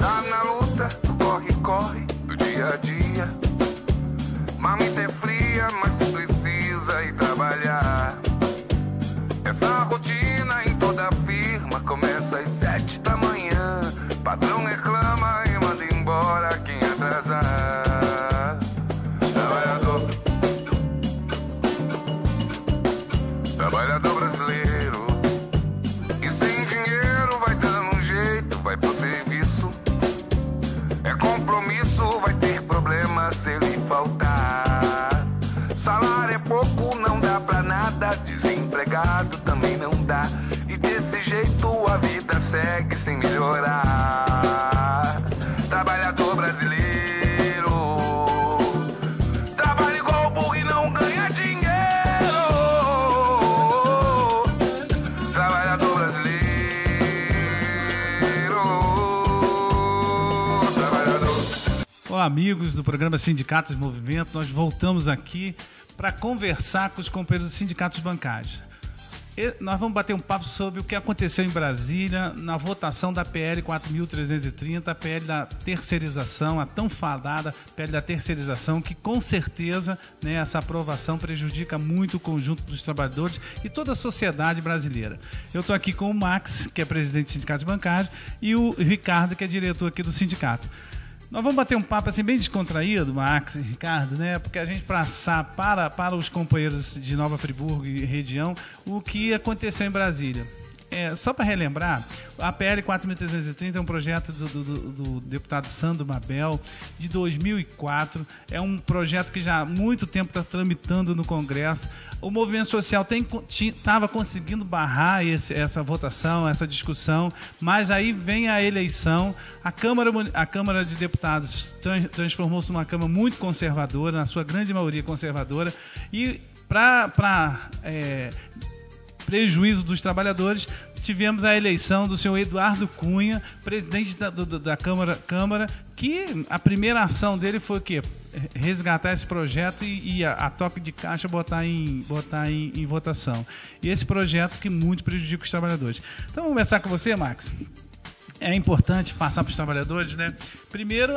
Tá na luta, corre do dia a dia. Mamita é fria, mas precisa ir trabalhar. Essa rotina em toda firma começa às 7 da manhã. Patrão reclama e manda embora quem atrasar. Trabalhador brasileiro, que sem dinheiro vai dando um jeito, vai pro serviço. É compromisso, vai ter problema se ele faltar. Salário é pouco, não dá pra nada. Desempregado também não dá. E desse jeito a vida segue sem melhorar. Trabalhador brasileiro, trabalha igual burro e não ganha dinheiro. Trabalhador brasileiro, trabalhador. Olá, amigos do programa Sindicatos e Movimento. Nós voltamos aqui para conversar com os companheiros dos sindicatos bancários. Nós vamos bater um papo sobre o que aconteceu em Brasília na votação da PL 4.330, a PL da terceirização, a tão falada PL da terceirização, que com certeza, né, essa aprovação prejudica muito o conjunto dos trabalhadores e toda a sociedade brasileira. Eu estou aqui com o Max, que é presidente do Sindicato Bancário, e o Ricardo, que é diretor aqui do sindicato. Nós vamos bater um papo assim bem descontraído, Max e Ricardo, né? Porque a gente passar para os companheiros de Nova Friburgo e região o que aconteceu em Brasília. Só para relembrar, a PL 4.330 é um projeto do deputado Sandro Mabel, de 2004. É um projeto que já há muito tempo está tramitando no Congresso. O movimento social estava conseguindo barrar essa votação, essa discussão, mas aí vem a eleição. A Câmara de Deputados transformou-se numa Câmara muito conservadora, na sua grande maioria conservadora, e para prejuízo dos trabalhadores, tivemos a eleição do senhor Eduardo Cunha, presidente da Câmara, que a primeira ação dele foi o quê? Resgatar esse projeto e a toque de caixa botar em votação. E esse projeto que muito prejudica os trabalhadores. Então, vamos começar com você, Max. É importante passar para os trabalhadores, né? Primeiro,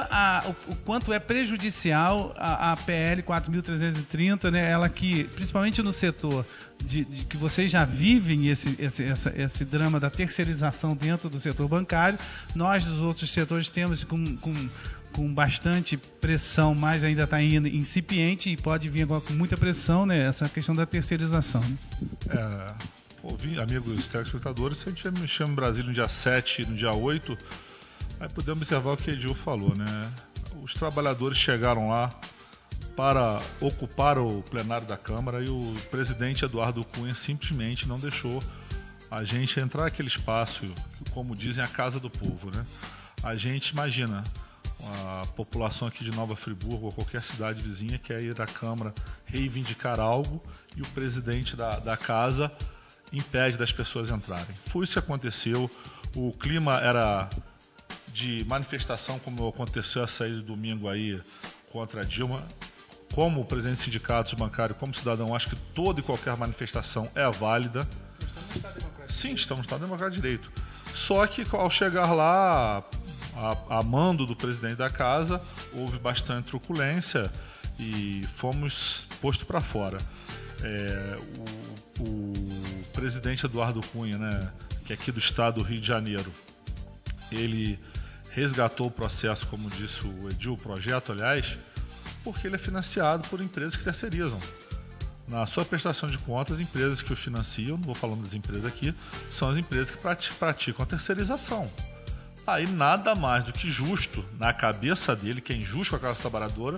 o quanto é prejudicial a PL 4.330, né? Ela que, principalmente no setor de que vocês já vivem esse drama da terceirização dentro do setor bancário, nós dos outros setores temos com bastante pressão, mas ainda está ainda incipiente e pode vir agora com muita pressão, né? Essa questão da terceirização. Né? Amigos telespectadores, se a gente mexer em Brasília no dia 7 e no dia 8, aí podemos observar o que a Edil falou, né? Os trabalhadores chegaram lá para ocupar o plenário da Câmara e o presidente Eduardo Cunha simplesmente não deixou a gente entrar naquele espaço, como dizem, a casa do povo, né? A gente imagina, a população aqui de Nova Friburgo ou qualquer cidade vizinha quer ir à Câmara reivindicar algo e o presidente da casa impede das pessoas entrarem. Foi isso que aconteceu. O clima era de manifestação, como aconteceu a saída de domingo aí contra a Dilma. Como presidente de sindicatos bancários, como cidadão, acho que toda e qualquer manifestação é válida. Estamos no Estado Democrático. Sim, estamos no Estado Democrático de Direito. Só que ao chegar lá, a mando do presidente da casa, houve bastante truculência e fomos postos para fora. O presidente Eduardo Cunha, né, que é aqui do estado do Rio de Janeiro, ele resgatou o processo, como disse o Edil, o projeto, aliás, porque ele é financiado por empresas que terceirizam. Na sua prestação de contas, empresas que o financiam, não vou falando das empresas aqui, são as empresas que praticam a terceirização. Aí nada mais do que justo, na cabeça dele, que é injusto com a classe trabalhadora,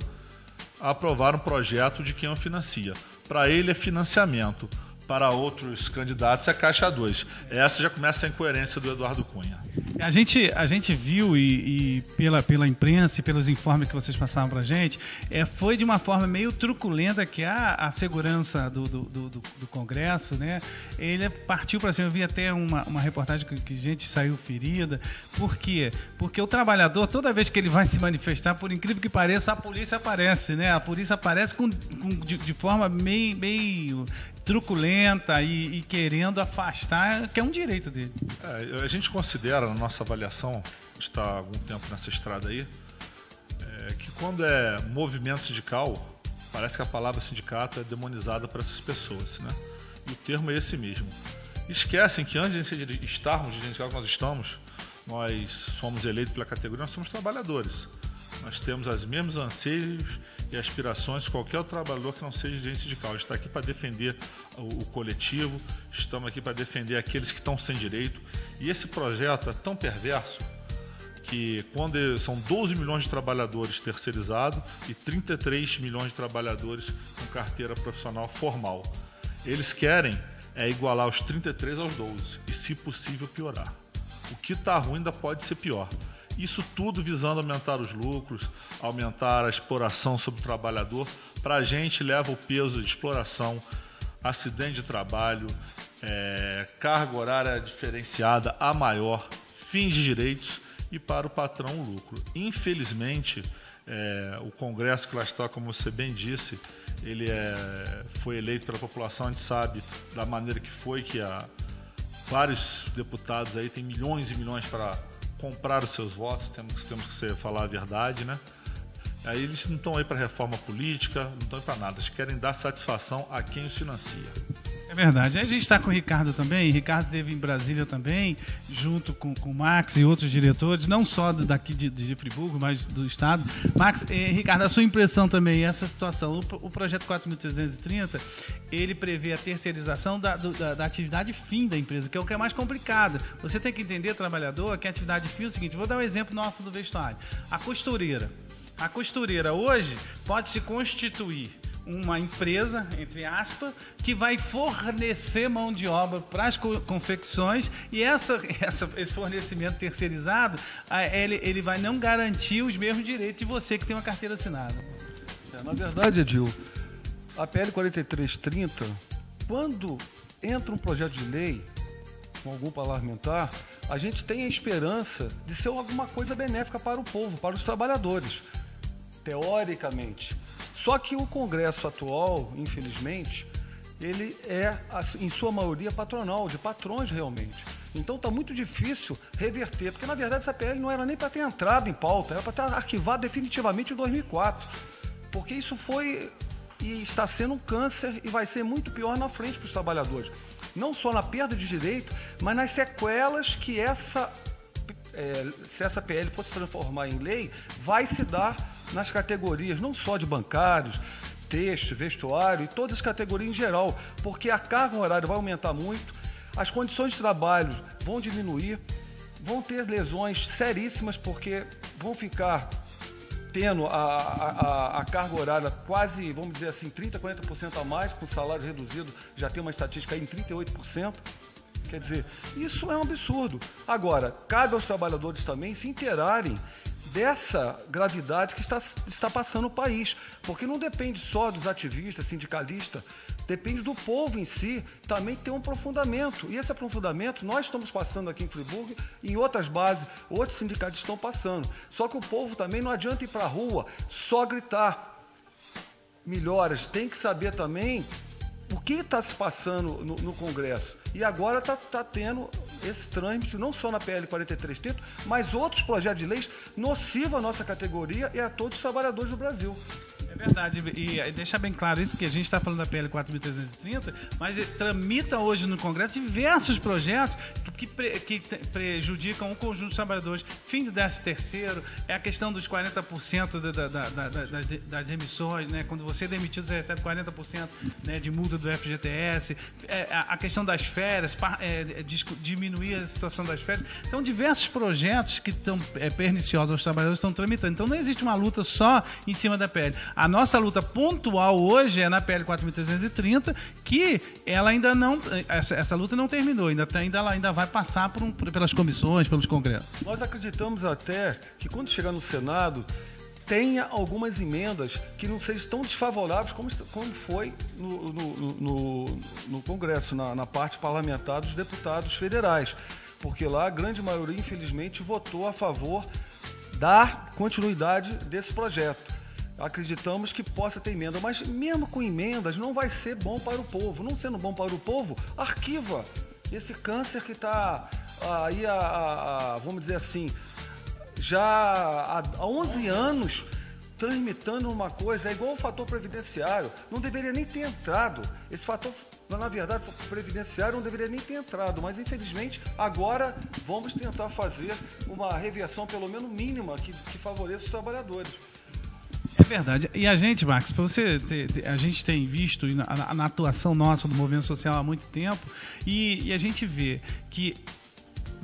aprovar um projeto de quem o financia. Para ele é financiamento, para outros candidatos é Caixa 2. Essa já começa a incoerência do Eduardo Cunha. A gente viu e pela imprensa e pelos informes que vocês passaram para a gente, foi de uma forma meio truculenta que a segurança do Congresso, né, ele partiu para cima. Eu vi até uma reportagem que gente saiu ferida. Por quê? Porque o trabalhador, toda vez que ele vai se manifestar, por incrível que pareça, a polícia aparece, né? A polícia aparece de forma meio truculenta e querendo afastar, que é um direito dele. A gente considera, na nossa avaliação, está há algum tempo nessa estrada aí, que quando é movimento sindical, parece que a palavra sindicato é demonizada para essas pessoas, né? E o termo é esse mesmo. Esquecem que antes de estarmos de sindical que nós estamos, nós somos eleitos pela categoria, nós somos trabalhadores. Nós temos os mesmos anseios e aspirações de qualquer outro trabalhador que não seja dirigente sindical. A gente está aqui para defender o coletivo, estamos aqui para defender aqueles que estão sem direito. E esse projeto é tão perverso que quando são 12 milhões de trabalhadores terceirizados e 33 milhões de trabalhadores com carteira profissional formal. Eles querem igualar os 33 aos 12 e, se possível, piorar. O que está ruim ainda pode ser pior. Isso tudo visando aumentar os lucros, aumentar a exploração sobre o trabalhador. Para a gente leva o peso de exploração, acidente de trabalho, carga horária diferenciada a maior, fins de direitos e para o patrão o lucro. Infelizmente, o Congresso que lá está, como você bem disse, ele foi eleito pela população, a gente sabe da maneira que foi, que vários deputados aí têm milhões e milhões para comprar os seus votos, temos que falar a verdade, né? Aí eles não estão aí para reforma política, não estão aí para nada, eles querem dar satisfação a quem os financia. É verdade. Aí a gente está com o Ricardo também. Ricardo esteve em Brasília também, junto com o Max e outros diretores, não só daqui de Friburgo, mas do Estado. Max, Ricardo, a sua impressão também, essa situação, o projeto 4.330, ele prevê a terceirização da atividade fim da empresa, que é o que é mais complicado. Você tem que entender, trabalhador, que a atividade fim é o seguinte, vou dar um exemplo nosso do vestuário. A costureira. A costureira hoje pode se constituir uma empresa, entre aspas, que vai fornecer mão de obra para as confecções e esse fornecimento terceirizado, ele vai não garantir os mesmos direitos de você que tem uma carteira assinada. Na verdade, Edil, a PL 4330, quando entra um projeto de lei com algum parlamentar, a gente tem a esperança de ser alguma coisa benéfica para o povo, para os trabalhadores, teoricamente. Só que o Congresso atual, infelizmente, ele é, em sua maioria, patronal, de patrões realmente. Então está muito difícil reverter, porque na verdade essa PL não era nem para ter entrado em pauta, era para ter arquivado definitivamente em 2004. Porque isso foi e está sendo um câncer e vai ser muito pior na frente para os trabalhadores. Não só na perda de direito, mas nas sequelas que se essa PL for se transformar em lei, vai se dar nas categorias, não só de bancários, texto, vestuário e todas as categorias em geral, porque a carga horária vai aumentar muito, as condições de trabalho vão diminuir, vão ter lesões seríssimas, porque vão ficar tendo a carga horária quase, vamos dizer assim, 30%, 40% a mais, com salário reduzido, já tem uma estatística aí em 38%. Quer dizer, isso é um absurdo. Agora, cabe aos trabalhadores também se inteirarem dessa gravidade que está passando o país, porque não depende só dos ativistas, sindicalistas, depende do povo em si, também ter um aprofundamento. E esse aprofundamento nós estamos passando aqui em Friburgo, em outras bases, outros sindicatos estão passando. Só que o povo também não adianta ir para a rua só gritar melhoras, tem que saber também o que está se passando no Congresso. E agora está tendo esse trâmite, não só na PL 4330, mas outros projetos de leis nocivos à nossa categoria e a todos os trabalhadores do Brasil. É verdade, e deixar bem claro isso, que a gente está falando da PL 4.330, mas tramita hoje no Congresso diversos projetos que prejudicam o conjunto dos trabalhadores. Fim do 13º, é a questão dos 40% das emissões, né? Quando você é demitido, você recebe 40%, né, de multa do FGTS, a questão das férias, diminuir a situação das férias. Então, diversos projetos que estão perniciosos aos trabalhadores estão tramitando. Então, não existe uma luta só em cima da PL. A nossa luta pontual hoje é na PL 4.330, que ela ainda não, essa luta não terminou, ainda vai passar pelas comissões, pelos congressos. Nós acreditamos até que quando chegar no Senado, tenha algumas emendas que não sejam tão desfavoráveis como foi no Congresso, na parte parlamentar dos deputados federais, porque lá a grande maioria, infelizmente, votou a favor da continuidade desse projeto. acreditamos que possa ter emenda, mas mesmo com emendas não vai ser bom para o povo. Não sendo bom para o povo, arquiva esse câncer que está aí, vamos dizer assim, já há 11 anos transmitando uma coisa, é igual o fator previdenciário, não deveria nem ter entrado. Esse fator, na verdade, previdenciário não deveria nem ter entrado, mas infelizmente agora vamos tentar fazer uma reversão, pelo menos mínima, que favoreça os trabalhadores. É verdade. E a gente, Max, a gente tem visto na atuação nossa do movimento social há muito tempo, e a gente vê que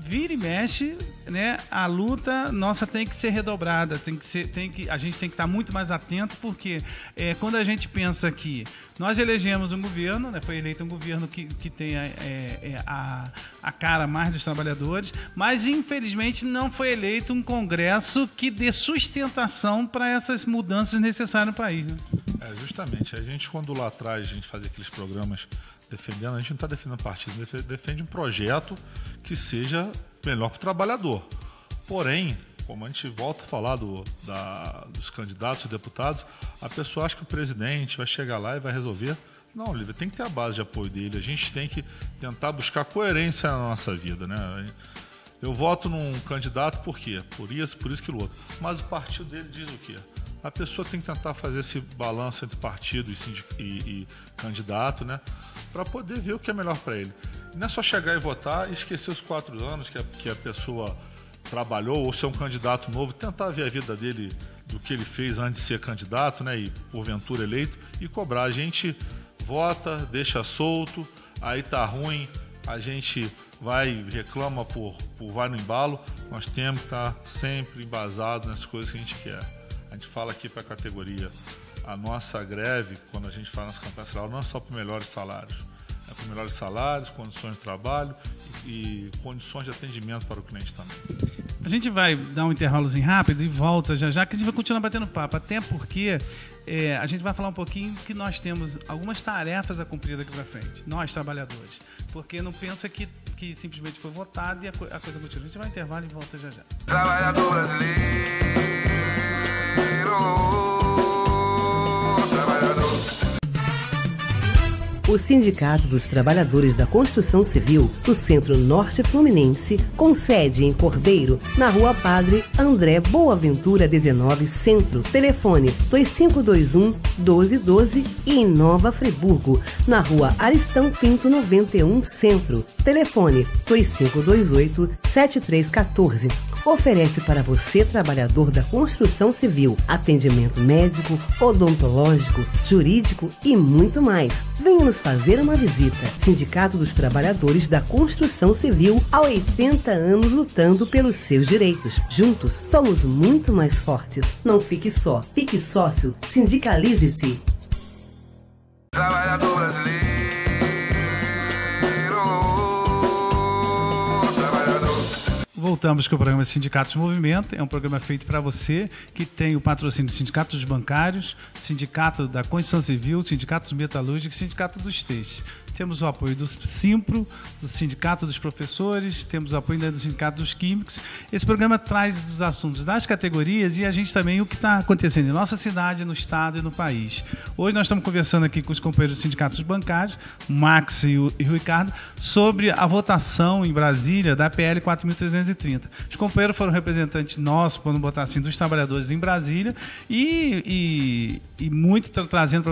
vira e mexe, né, a luta nossa tem que ser redobrada, a gente tem que estar muito mais atento, porque quando a gente pensa que nós elegemos um governo, né, foi eleito um governo que tem a cara mais dos trabalhadores, mas infelizmente não foi eleito um Congresso que dê sustentação para essas mudanças necessárias no país. Né? Justamente. A gente, quando lá atrás a gente fazia aqueles programas defendendo, a gente não está defendendo partido, defende um projeto que seja melhor para o trabalhador. Porém, como a gente volta a falar dos candidatos e deputados, a pessoa acha que o presidente vai chegar lá e vai resolver. Não, Lívia, tem que ter a base de apoio dele. A gente tem que tentar buscar coerência na nossa vida, né? Eu voto num candidato por quê? Por isso, aquilo outro. Mas o partido dele diz o quê? A pessoa tem que tentar fazer esse balanço entre partido e candidato, né? Para poder ver o que é melhor para ele. Não é só chegar e votar e esquecer os 4 anos que a pessoa trabalhou, ou ser um candidato novo, tentar ver a vida dele, do que ele fez antes de ser candidato, né? E porventura eleito, e cobrar. A gente vota, deixa solto, aí tá ruim, a gente vai, reclama vai no embalo. Nós temos que estar sempre embasado nas coisas que a gente quer. A gente fala aqui para a categoria, a nossa greve, quando a gente fala nas campanhas salariais, não é só para melhores salários. É para melhores salários, condições de trabalho e condições de atendimento para o cliente também. A gente vai dar um intervalozinho rápido e volta já que a gente vai continuar batendo papo, até porque a gente vai falar um pouquinho que nós temos algumas tarefas a cumprir daqui para frente, nós trabalhadores, porque não pensa que simplesmente foi votado e a coisa continua. A gente vai ao intervalo e volta já. Trabalhador brasileiro, trabalhador. O Sindicato dos Trabalhadores da Construção Civil do Centro Norte Fluminense, com sede em Cordeiro, na Rua Padre André Boaventura 19, Centro. Telefone 2521-1212 e em Nova Friburgo, na Rua Aristão Pinto 91, Centro. Telefone 2528-7314. Oferece para você, trabalhador da construção civil, atendimento médico, odontológico, jurídico e muito mais. Venha nos fazer uma visita. Sindicato dos Trabalhadores da Construção Civil, há 80 anos lutando pelos seus direitos. Juntos, somos muito mais fortes. Não fique só, fique sócio, sindicalize-se. Trabalhador brasileiro. Voltamos com o programa Sindicatos Movimento. É um programa feito para você que tem o patrocínio do Sindicato dos Bancários, Sindicato da Construção Civil, Sindicato dos Metalúrgicos e Sindicato dos Textos. Temos o apoio do Simpro, do Sindicato dos Professores, temos o apoio do Sindicato dos Químicos. Esse programa traz os assuntos das categorias e a gente também o que está acontecendo em nossa cidade, no estado e no país. Hoje nós estamos conversando aqui com os companheiros dos sindicatos bancários, o Max e o Ricardo, sobre a votação em Brasília da PL 4.330. Os companheiros foram representantes nossos, para não botar assim, dos trabalhadores em Brasília e muito trazendo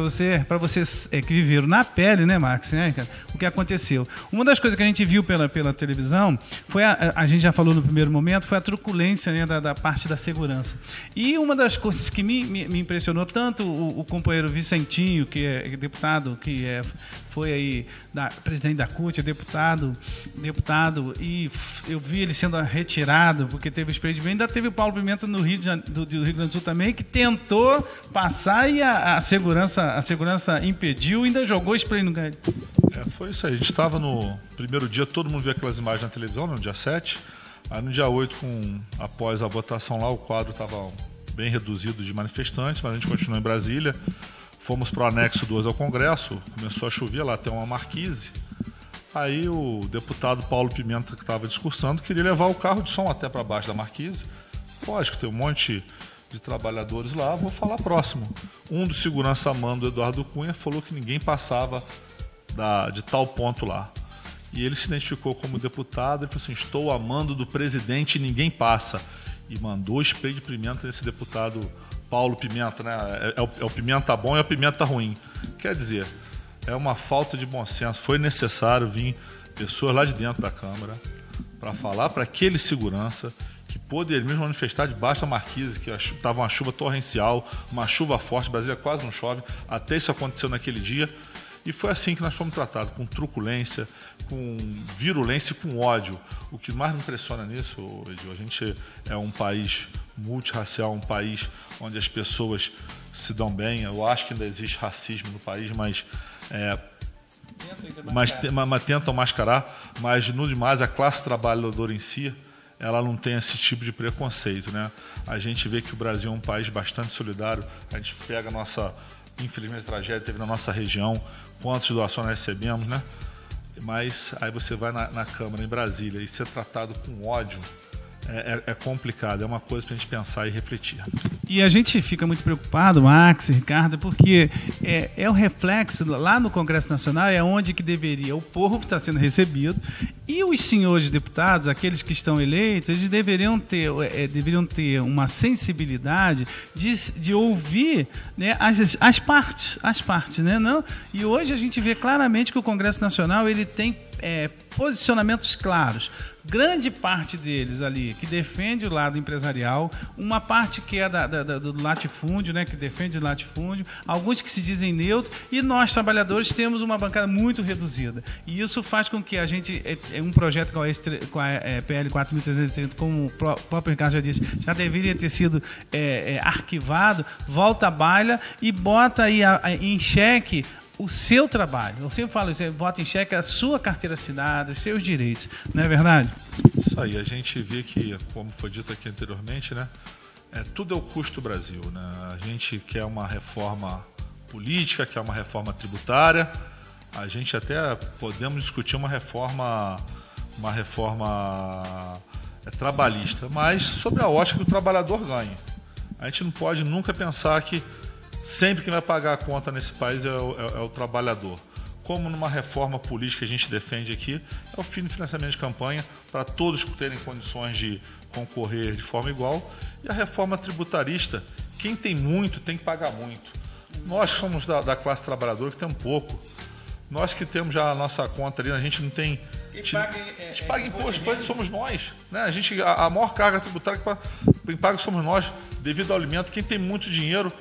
para vocês que viveram na pele, né, Max, né, cara, o que aconteceu. Uma das coisas que a gente viu pela televisão foi, a gente já falou no primeiro momento, foi a truculência, né, da parte da segurança. E uma das coisas que me impressionou tanto o companheiro Vicentinho, que é deputado, foi aí presidente da CUT, deputado, e eu vi ele sendo retirado porque teve spray de vento. Ainda teve o Paulo Pimenta do Rio Grande do Sul também, que tentou passar e a segurança impediu e ainda jogou spray no gás. Foi isso aí. A gente estava no primeiro dia, todo mundo viu aquelas imagens na televisão, no dia 7. Aí no dia 8, após a votação lá, o quadro estava bem reduzido de manifestantes, mas a gente continuou em Brasília. Fomos para o anexo 2 ao Congresso, começou a chover, lá tem uma marquise. Aí o deputado Paulo Pimenta, que estava discursando, queria levar o carro de som até para baixo da marquise. Lógico, tem um monte de trabalhadores lá, vou falar próximo. Um do segurança mando, Eduardo Cunha, falou que ninguém passava de tal ponto lá. E ele se identificou como deputado, ele falou assim, estou a mando do presidente e ninguém passa. E mandou spray de pimenta nesse deputado Paulo Pimenta, né? É o pimenta bom e é o pimenta ruim. Quer dizer, é uma falta de bom senso. Foi necessário vir pessoas lá de dentro da Câmara para falar para aquele segurança que poderia mesmo manifestar debaixo da marquise, que estava uma chuva torrencial, uma chuva forte, Brasília quase não chove, até isso aconteceu naquele dia. E foi assim que nós fomos tratados, com truculência, com virulência e com ódio. O que mais me impressiona nisso, Edil, a gente é um país multirracial, um país onde as pessoas se dão bem. Eu acho que ainda existe racismo no país, mas tentam mascarar. Mas, no demais, a classe trabalhadora em si, ela não tem esse tipo de preconceito, né? A gente vê que o Brasil é um país bastante solidário. A gente pega a nossa, infelizmente, tragédia teve na nossa região, quantas doações nós recebemos, né? Mas aí você vai na Câmara, em Brasília, e ser tratado com ódio é complicado, é uma coisa para a gente pensar e refletir. E a gente fica muito preocupado, Max, Ricardo, porque é o reflexo, lá no Congresso Nacional é onde que deveria, o povo está sendo recebido, e os senhores deputados, aqueles que estão eleitos, eles deveriam ter uma sensibilidade de ouvir, né, as partes, né? Não? E hoje a gente vê claramente que o Congresso Nacional ele tem posicionamentos claros. Grande parte deles ali que defende o lado empresarial, uma parte que é do latifúndio, né, que defende o latifúndio, alguns que se dizem neutros, e nós, trabalhadores, temos uma bancada muito reduzida. E isso faz com que a gente, um projeto com a PL 4.330, como o próprio Ricardo já disse, já deveria ter sido arquivado, volta à baila e bota aí em xeque o seu trabalho. Eu sempre falo, você bota em xeque a sua carteira assinada, os seus direitos. Não é verdade? Isso aí. A gente vê que, como foi dito aqui anteriormente, né, tudo é o custo do Brasil, né? A gente quer uma reforma política, quer uma reforma tributária. A gente até podemos discutir uma reforma trabalhista, mas sobre a ótica que o trabalhador ganha. A gente não pode nunca pensar que sempre quem vai pagar a conta nesse país é o trabalhador. Como numa reforma política que a gente defende aqui, é o fim do financiamento de campanha para todos terem condições de concorrer de forma igual. E a reforma tributarista, quem tem muito tem que pagar muito. Nós somos da classe trabalhadora que tem um pouco. Nós que temos já a nossa conta ali, a gente não tem... A gente paga imposto, somos nós. Né? A maior carga tributária que paga somos nós, devido ao alimento. Quem tem muito dinheiro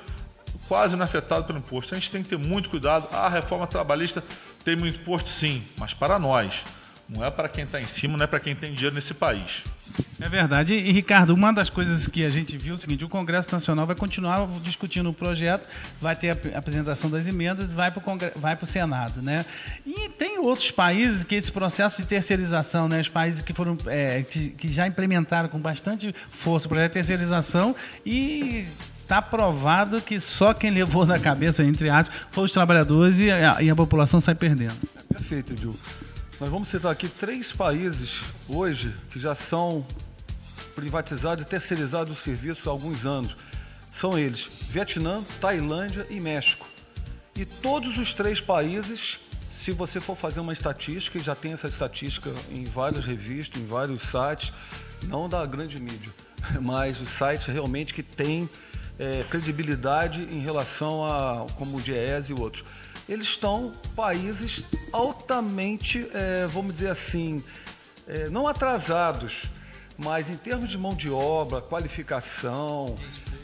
quase não é afetado pelo imposto. A gente tem que ter muito cuidado. A reforma trabalhista tem muito imposto, sim, mas para nós. Não é para quem está em cima, não é para quem tem dinheiro nesse país. É verdade. E, Ricardo, uma das coisas que a gente viu é o seguinte, o Congresso Nacional vai continuar discutindo o projeto, vai ter a apresentação das emendas, vai para o Senado, né? E tem outros países que esse processo de terceirização, né? Os países que foram que já implementaram com bastante força o projeto de terceirização e... está provado que só quem levou na cabeça, entre aspas, foi os trabalhadores e a população sai perdendo. Perfeito, Edil. Nós vamos citar aqui 3 países hoje que já são privatizados e terceirizados os serviços há alguns anos. São eles: Vietnã, Tailândia e México. E todos os 3 países, se você for fazer uma estatística, e já tem essa estatística em várias revistas, em vários sites, não da grande mídia, mas os sites realmente que têm credibilidade em relação a como o DIEESE e outros. Eles estão países altamente, vamos dizer assim, não atrasados, mas em termos de mão de obra, qualificação,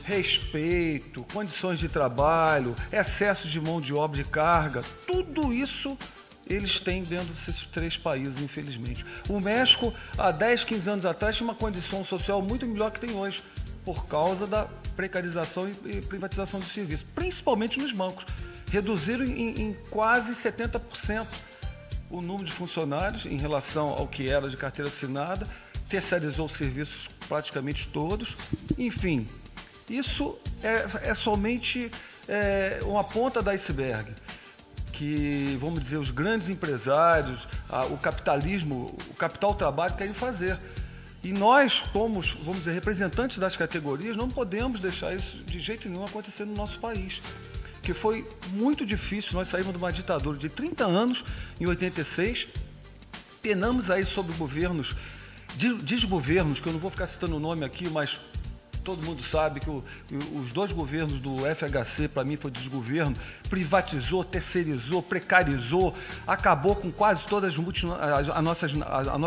respeito, condições de trabalho, excesso de mão de obra de carga, tudo isso eles têm dentro desses 3 países, infelizmente. O México, há 10, 15 anos atrás, tinha uma condição social muito melhor que tem hoje, por causa da precarização e privatização dos serviços, principalmente nos bancos. Reduziram em quase 70% o número de funcionários em relação ao que era de carteira assinada, terceirizou os serviços praticamente todos. Enfim, isso é somente uma ponta do iceberg, que, vamos dizer, os grandes empresários, o capitalismo, o capital trabalho querem fazer. E nós, como, vamos dizer, representantes das categorias, não podemos deixar isso de jeito nenhum acontecer no nosso país. Que foi muito difícil, nós saímos de uma ditadura de 30 anos, em 86, penamos aí sobre governos, desgovernos, que eu não vou ficar citando o nome aqui, mas todo mundo sabe que os dois governos do FHC, para mim, foi desgoverno, privatizou, terceirizou, precarizou, acabou com quase todas as nossas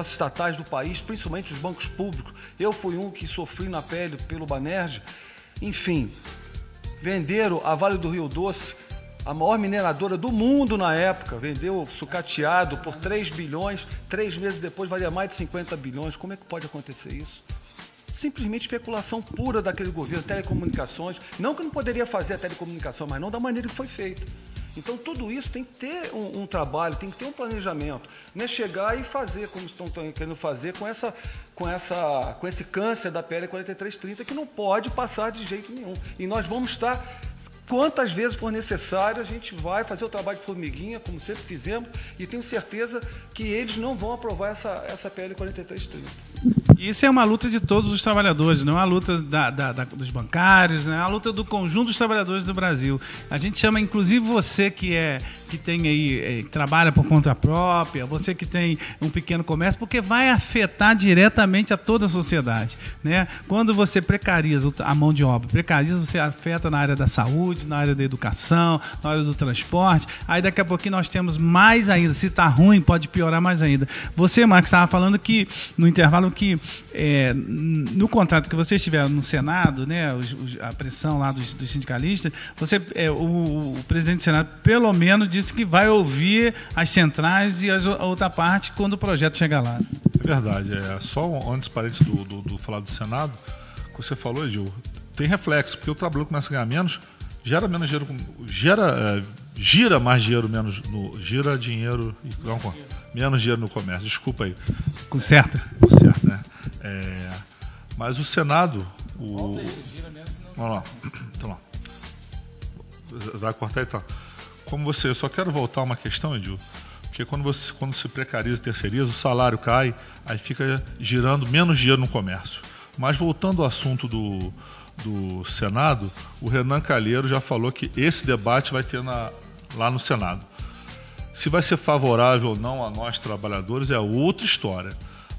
estatais do país, principalmente os bancos públicos. Eu fui um que sofri na pele pelo Banerj. Enfim, venderam a Vale do Rio Doce, a maior mineradora do mundo na época, vendeu sucateado por 3 bilhões, 3 meses depois valia mais de 50 bilhões. Como é que pode acontecer isso? Simplesmente especulação pura daquele governo, telecomunicações. Não que não poderia fazer a telecomunicação, mas não da maneira que foi feita. Então, tudo isso tem que ter um trabalho, tem que ter um planejamento. Não é chegar e fazer, como estão querendo fazer, com esse câncer da pele 4330, que não pode passar de jeito nenhum. E nós vamos estar, quantas vezes for necessário, a gente vai fazer o trabalho de formiguinha, como sempre fizemos, e tenho certeza que eles não vão aprovar essa PL 4330. Isso é uma luta de todos os trabalhadores, não é uma luta dos bancários, não é uma luta do conjunto dos trabalhadores do Brasil. A gente chama, inclusive, você que tem aí, que trabalha por conta própria, você que tem um pequeno comércio, porque vai afetar diretamente a toda a sociedade, né? Quando você precariza a mão de obra, você afeta na área da saúde, na área da educação, na área do transporte, aí daqui a pouquinho nós temos mais ainda, se está ruim, pode piorar mais ainda. Você, Marcos, estava falando que, no intervalo, que no contrato que vocês tiveram no Senado, né, a pressão lá dos sindicalistas, o presidente do Senado, pelo menos, disse que vai ouvir as centrais e a outra parte quando o projeto chegar lá. É verdade. Só antes, parênteses do falar do Senado, que você falou, Edil, tem reflexo, porque o trabalhador começa a ganhar menos, gira menos dinheiro, gira mais dinheiro, gira dinheiro e menos dinheiro no comércio. Desculpa aí. Conserta, né? Mas o Senado, vamos lá. Então lá. Vai cortar e tal. Eu só quero voltar a uma questão, Edil, porque quando se precariza e terceiriza, o salário cai, aí fica girando menos dinheiro no comércio. Mas voltando ao assunto do Senado, o Renan Calheiro já falou que esse debate vai ter lá no Senado. Se vai ser favorável ou não a nós trabalhadores é outra história.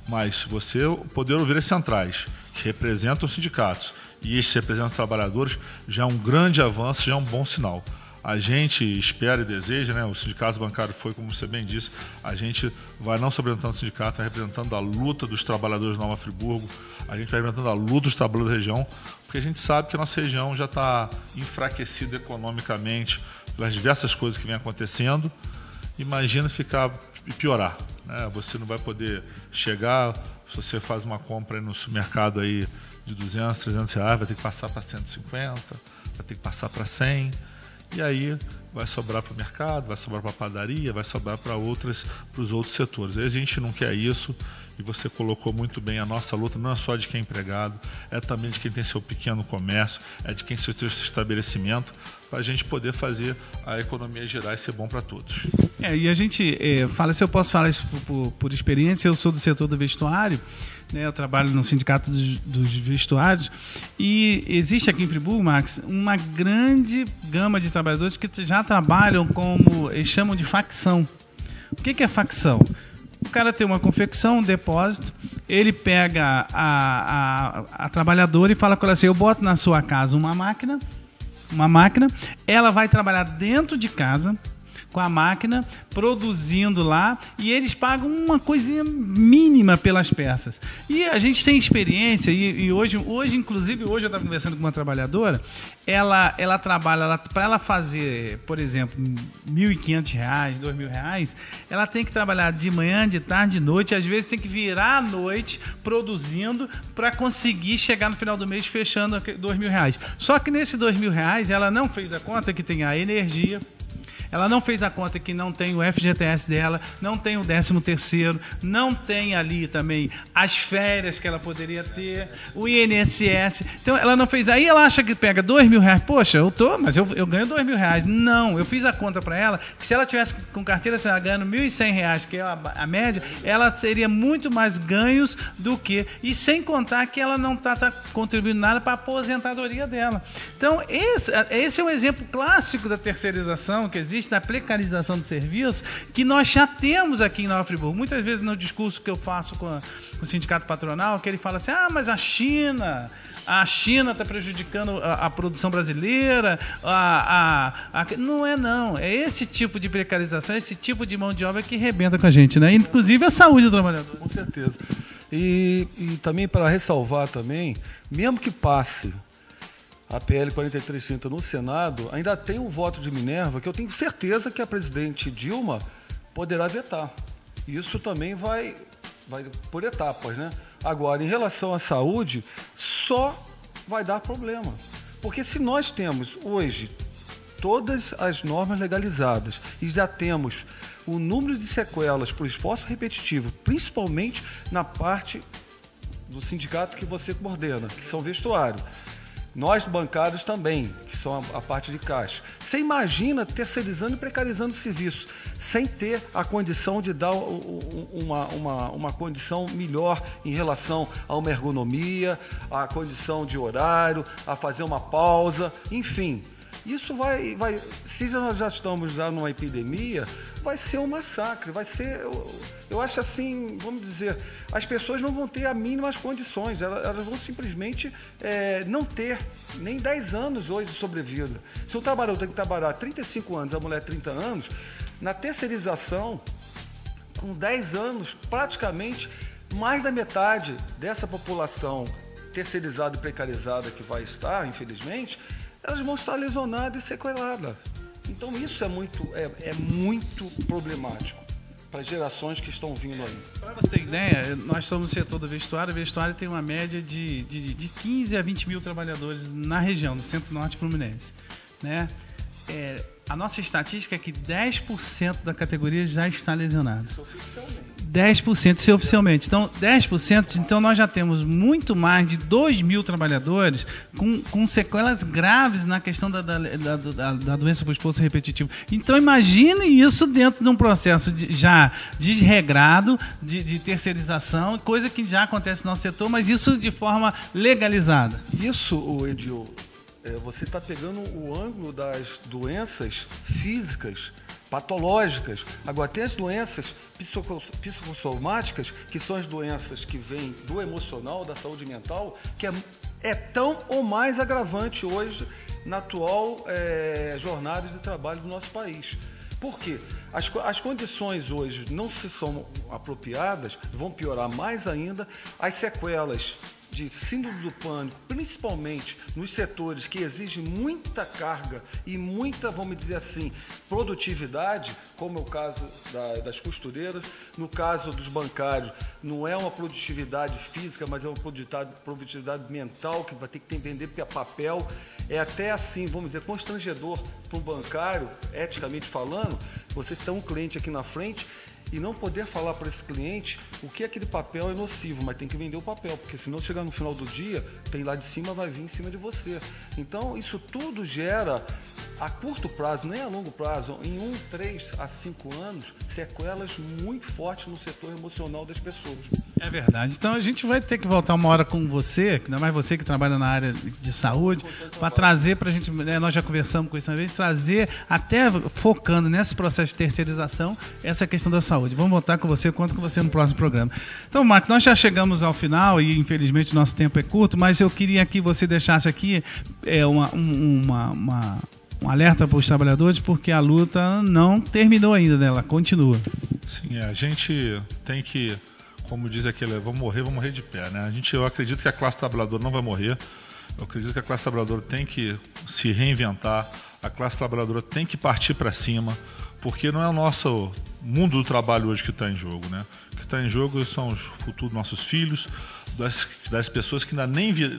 Mas se você poder ouvir as centrais, que representam os sindicatos, e estes representam os trabalhadores, já é um grande avanço, já é um bom sinal. A gente espera e deseja, né? O sindicato bancário foi, como você bem disse, a gente vai não só representando o sindicato, vai representando a luta dos trabalhadores de Nova Friburgo, a gente vai representando a luta dos trabalhadores da região, porque a gente sabe que a nossa região já está enfraquecida economicamente pelas diversas coisas que vêm acontecendo. Imagina piorar, né? Você não vai poder chegar, se você faz uma compra aí no supermercado aí de 200, 300 reais, vai ter que passar para 150, vai ter que passar para 100, e aí vai sobrar para o mercado, vai sobrar para a padaria, vai sobrar para os outros setores. Aí a gente não quer isso, e você colocou muito bem, a nossa luta não é só de quem é empregado, é também de quem tem seu pequeno comércio, é de quem tem seu estabelecimento, para a gente poder fazer a economia girar e ser bom para todos. E a gente fala, se eu posso falar isso por experiência, eu sou do setor do vestuário, né, eu trabalho no sindicato dos vestuários, e existe aqui em Friburgo, Max, uma grande gama de trabalhadores que já trabalham como eles chamam de facção. O que é facção? O cara tem uma confecção, um depósito, ele pega a trabalhadora e fala com ela assim, eu boto na sua casa uma máquina, ela vai trabalhar dentro de casa com a máquina, produzindo lá, e eles pagam uma coisinha mínima pelas peças. E a gente tem experiência, e hoje inclusive, hoje eu estava conversando com uma trabalhadora, ela trabalha, para ela fazer, por exemplo, R$1.500, R$2.000, ela tem que trabalhar de manhã, de tarde, de noite, às vezes tem que virar à noite produzindo para conseguir chegar no final do mês fechando R$2.000. Só que nesse R$2.000, ela não fez a conta que tem a energia, Ela não fez a conta que não tem o FGTS dela, não tem o 13º, não tem ali também as férias que ela poderia ter, o INSS. Então ela não fez. Aí ela acha que pega R$2.000. Poxa, mas eu ganho R$2.000. Não, eu fiz a conta para ela que se ela tivesse com carteira assinada ganhando R$1.100, que é a média, ela teria muito mais ganhos do que. E sem contar que ela não está contribuindo nada para a aposentadoria dela. Então, esse é um exemplo clássico da terceirização que existe, da precarização do serviço, que nós já temos aqui em Nova Friburgo. Muitas vezes no discurso que eu faço com o sindicato patronal, que ele fala assim, mas a China está prejudicando a produção brasileira, não é não. É esse tipo de precarização, esse tipo de mão de obra que rebenta com a gente, né? Inclusive a saúde do trabalhador. Com certeza. E também para ressalvar também, mesmo que passe a PL 4330 no Senado, ainda tem um voto de Minerva que eu tenho certeza que a presidente Dilma poderá vetar. Isso também vai por etapas, né? Agora, em relação à saúde, só vai dar problema. Porque se nós temos hoje todas as normas legalizadas e já temos o número de sequelas por esforço repetitivo, principalmente na parte do sindicato que você coordena, que são vestuário. Nós bancários também, que são a parte de caixa. Você imagina terceirizando e precarizando o serviço, sem ter a condição de dar uma condição melhor em relação a uma ergonomia, a condição de horário, a fazer uma pausa, enfim. Isso vai se nós já estamos numa epidemia, vai ser um massacre, vai ser, eu acho assim, vamos dizer, as pessoas não vão ter as mínimas condições, elas vão simplesmente não ter nem 10 anos hoje de sobrevida. Se o trabalhador tem que trabalhar 35 anos, a mulher 30 anos, na terceirização, com 10 anos, praticamente mais da metade dessa população terceirizada e precarizada que vai estar, infelizmente, elas vão estar lesionadas e sequeladas. Então isso é muito problemático para as gerações que estão vindo aí. Para você ter ideia, nós somos no setor do vestuário. O vestuário tem uma média de 15 a 20 mil trabalhadores na região, no centro-norte fluminense, né? A nossa estatística é que 10% da categoria já está lesionada. 10%, isso oficialmente. Então, 10%, então nós já temos muito mais de 2.000 trabalhadores com sequelas graves na questão da doença por esforço repetitivo. Então, imagine isso dentro de um processo já desregrado de terceirização, coisa que já acontece no nosso setor, mas isso de forma legalizada. Isso, Edil, você está pegando o ângulo das doenças físicas, patológicas. Agora, tem as doenças psicossomáticas, que são as doenças que vêm do emocional, da saúde mental, que é tão ou mais agravante hoje na atual jornada de trabalho do nosso país. Por quê? As condições hoje não se são apropriadas, vão piorar mais ainda. As sequelas de síndrome do pânico, principalmente nos setores que exigem muita carga e muita, vamos dizer assim, produtividade, como é o caso das costureiras, no caso dos bancários, não é uma produtividade física, mas é uma produtividade mental, que vai ter que vender papel. É até assim, vamos dizer, constrangedor para um bancário, eticamente falando, você tem um cliente aqui na frente e não poder falar para esse cliente o que aquele papel é nocivo, mas tem que vender o papel, porque senão chegar no final do dia, tem lá de cima, vai vir em cima de você. Então, isso tudo gera, a curto prazo, nem a longo prazo, em 3 a 5 anos, sequelas muito fortes no setor emocional das pessoas. É verdade. Então, a gente vai ter que voltar uma hora com você, ainda mais você que trabalha na área de saúde, para trazer para a gente, nós já conversamos com isso uma vez, trazer, até focando nesse processo de terceirização, essa questão da saúde. Vamos voltar com você, conto com você no próximo programa. Então, Marco, nós já chegamos ao final e, infelizmente, nosso tempo é curto, mas eu queria que você deixasse aqui um alerta para os trabalhadores, porque a luta não terminou ainda, né? Ela continua. Sim, a gente tem que, como diz aquele, vamos morrer de pé, né? Eu acredito que a classe trabalhadora não vai morrer. Eu acredito que a classe trabalhadora tem que se reinventar. A classe trabalhadora tem que partir para cima, porque não é o nosso mundo do trabalho hoje que está em jogo, né? O que está em jogo são os futuros nossos filhos, das pessoas que ainda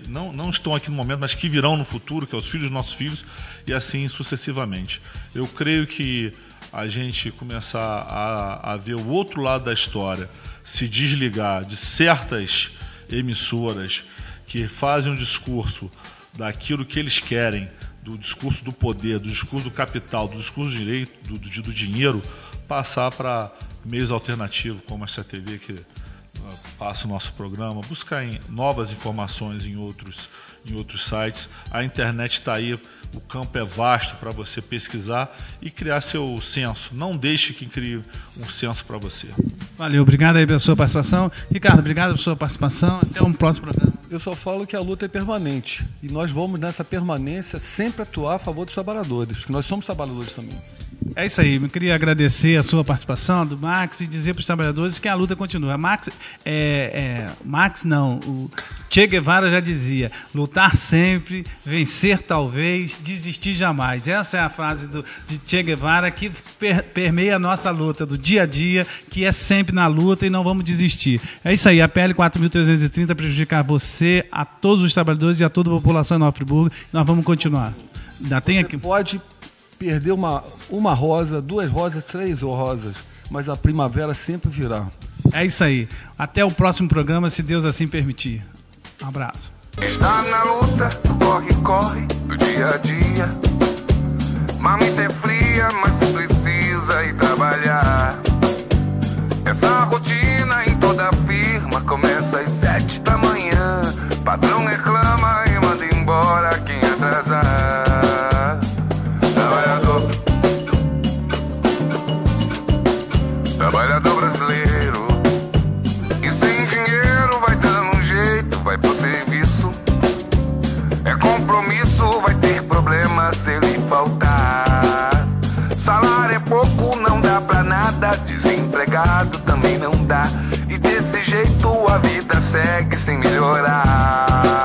não estão aqui no momento, mas que virão no futuro, que é os filhos dos nossos filhos, e assim sucessivamente. Eu creio que a gente começar a ver o outro lado da história, se desligar de certas emissoras que fazem um discurso daquilo que eles querem, do discurso do poder, do discurso do capital, do discurso do direito, do dinheiro, passar para meios alternativos como essa TV que passa o nosso programa, buscar novas informações em outros sites. A internet está aí, o campo é vasto para você pesquisar e criar seu censo. Não deixe que crie um censo para você. Valeu, obrigado aí pela sua participação. Ricardo, obrigado pela sua participação. Até um próximo programa. Eu só falo que a luta é permanente e nós vamos nessa permanência sempre atuar a favor dos trabalhadores, que nós somos trabalhadores também. É isso aí, eu queria agradecer a sua participação, do Max, e dizer para os trabalhadores que a luta continua. O Che Guevara já dizia: lutar sempre, vencer talvez, desistir jamais. Essa é a frase de Che Guevara que permeia a nossa luta do dia a dia, que é sempre na luta e não vamos desistir. É isso aí, a PL 4.330 prejudicar você, a todos os trabalhadores e a toda a população de Nova Friburgo. Nós vamos continuar. Ainda tem aqui. Pode perder uma rosa, 2 rosas, 3 rosas, mas a primavera sempre virá. É isso aí. Até o próximo programa, se Deus assim permitir. Um abraço. Está na luta, corre do dia a dia. Marmita é fria, mas precisa ir trabalhar. Essa rotina em toda firma começa às 7 da manhã. Patrão reclama e manda embora quem atrasar. Trabalhador brasileiro, que sem dinheiro vai dando um jeito, vai pro serviço. É compromisso, vai ter problema se ele faltar. Salário é pouco, não dá pra nada, desempregado também não dá. E desse jeito a vida segue sem melhorar.